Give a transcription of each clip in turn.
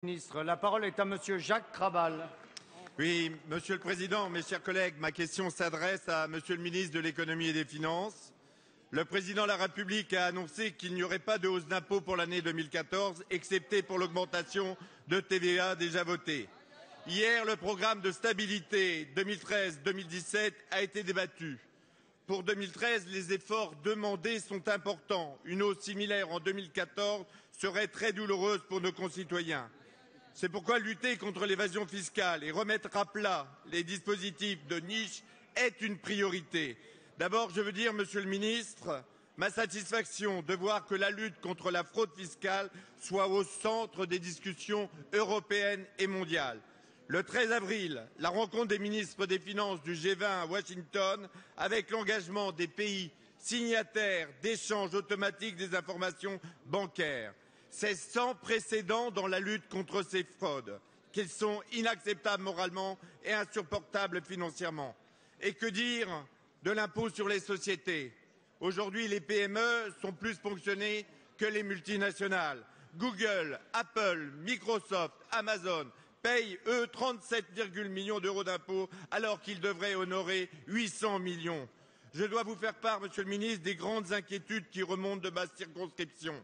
Ministre, la parole est à Monsieur Jacques Krabal. Oui, Monsieur le Président, mes chers collègues, ma question s'adresse à Monsieur le Ministre de l'Économie et des Finances. Le Président de la République a annoncé qu'il n'y aurait pas de hausse d'impôts pour l'année 2014, excepté pour l'augmentation de TVA déjà votée. Hier, le programme de stabilité 2013-2017 a été débattu. Pour 2013, les efforts demandés sont importants. Une hausse similaire en 2014 serait très douloureuse pour nos concitoyens. C'est pourquoi lutter contre l'évasion fiscale et remettre à plat les dispositifs de niche est une priorité. D'abord, je veux dire, Monsieur le Ministre, ma satisfaction de voir que la lutte contre la fraude fiscale soit au centre des discussions européennes et mondiales. Le 13 avril, la rencontre des ministres des Finances du G20 à Washington, avec l'engagement des pays signataires d'échanges automatiques des informations bancaires. C'est sans précédent dans la lutte contre ces fraudes, qu'elles sont inacceptables moralement et insupportables financièrement. Et que dire de l'impôt sur les sociétés? Aujourd'hui, les PME sont plus ponctionnées que les multinationales. Google, Apple, Microsoft, Amazon payent, eux, 37,1 millions d'euros d'impôts alors qu'ils devraient honorer 800 millions. Je dois vous faire part, Monsieur le Ministre, des grandes inquiétudes qui remontent de ma circonscription.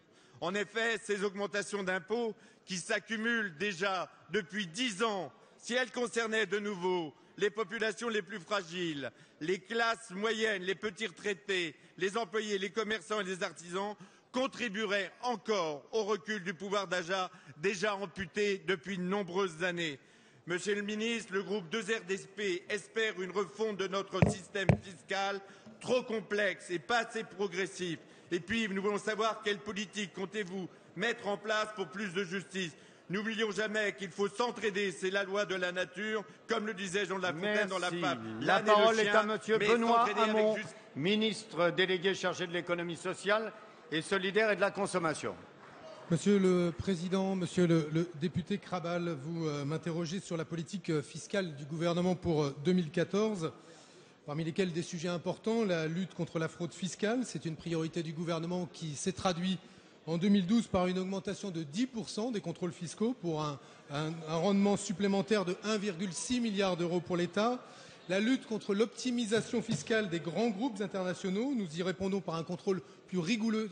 En effet, ces augmentations d'impôts qui s'accumulent déjà depuis 10 ans, si elles concernaient de nouveau les populations les plus fragiles, les classes moyennes, les petits retraités, les employés, les commerçants et les artisans, contribueraient encore au recul du pouvoir d'achat déjà amputé depuis de nombreuses années. Monsieur le ministre, le groupe 2RDP espère une refonte de notre système fiscal trop complexe et pas assez progressif. Et puis, nous voulons savoir quelle politique comptez-vous mettre en place pour plus de justice. N'oublions jamais qu'il faut s'entraider, c'est la loi de la nature, comme le disait Jean de La Fontaine dans la fable. La parole est à Monsieur Benoît Hamon, ministre délégué chargé de l'économie sociale et solidaire et de la consommation. Monsieur le Président, Monsieur le député Krabal, vous m'interrogez sur la politique fiscale du gouvernement pour 2014. Parmi lesquels des sujets importants, la lutte contre la fraude fiscale, c'est une priorité du gouvernement qui s'est traduite en 2012 par une augmentation de 10% des contrôles fiscaux pour un rendement supplémentaire de 1,6 milliard d'euros pour l'État. La lutte contre l'optimisation fiscale des grands groupes internationaux, nous y répondons par un contrôle plus rigoureux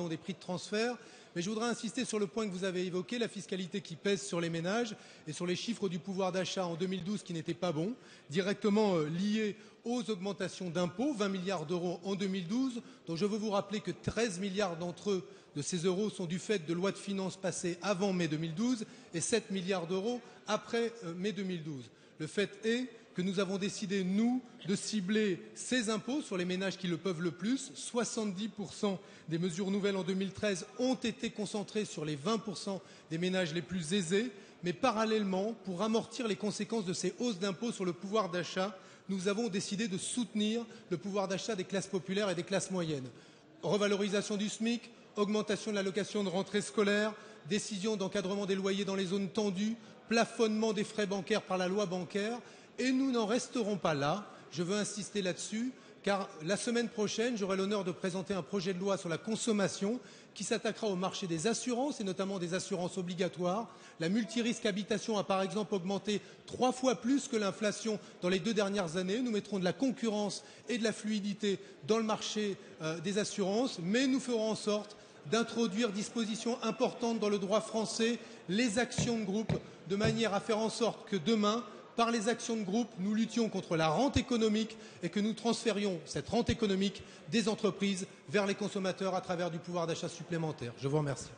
des prix de transfert. Mais je voudrais insister sur le point que vous avez évoqué, la fiscalité qui pèse sur les ménages et sur les chiffres du pouvoir d'achat en 2012 qui n'étaient pas bons, directement liés aux augmentations d'impôts, 20 milliards d'euros en 2012, dont je veux vous rappeler que 13 milliards de ces euros sont du fait de lois de finances passées avant mai 2012 et 7 milliards d'euros après mai 2012. Le fait est que nous avons décidé, nous, de cibler ces impôts sur les ménages qui le peuvent le plus. 70% des mesures nouvelles en 2013 ont été concentrées sur les 20% des ménages les plus aisés. Mais parallèlement, pour amortir les conséquences de ces hausses d'impôts sur le pouvoir d'achat, nous avons décidé de soutenir le pouvoir d'achat des classes populaires et des classes moyennes. Revalorisation du SMIC, augmentation de l'allocation de rentrée scolaire, décision d'encadrement des loyers dans les zones tendues, plafonnement des frais bancaires par la loi bancaire. Et nous n'en resterons pas là, je veux insister là-dessus, car la semaine prochaine, j'aurai l'honneur de présenter un projet de loi sur la consommation qui s'attaquera au marché des assurances et notamment des assurances obligatoires. La multirisque habitation a par exemple augmenté 3 fois plus que l'inflation dans les 2 dernières années. Nous mettrons de la concurrence et de la fluidité dans le marché des assurances, mais nous ferons en sorte d'introduire dispositions importantes dans le droit français, les actions de groupe, de manière à faire en sorte que demain, par les actions de groupe, nous luttions contre la rente économique et que nous transférions cette rente économique des entreprises vers les consommateurs à travers du pouvoir d'achat supplémentaire. Je vous remercie.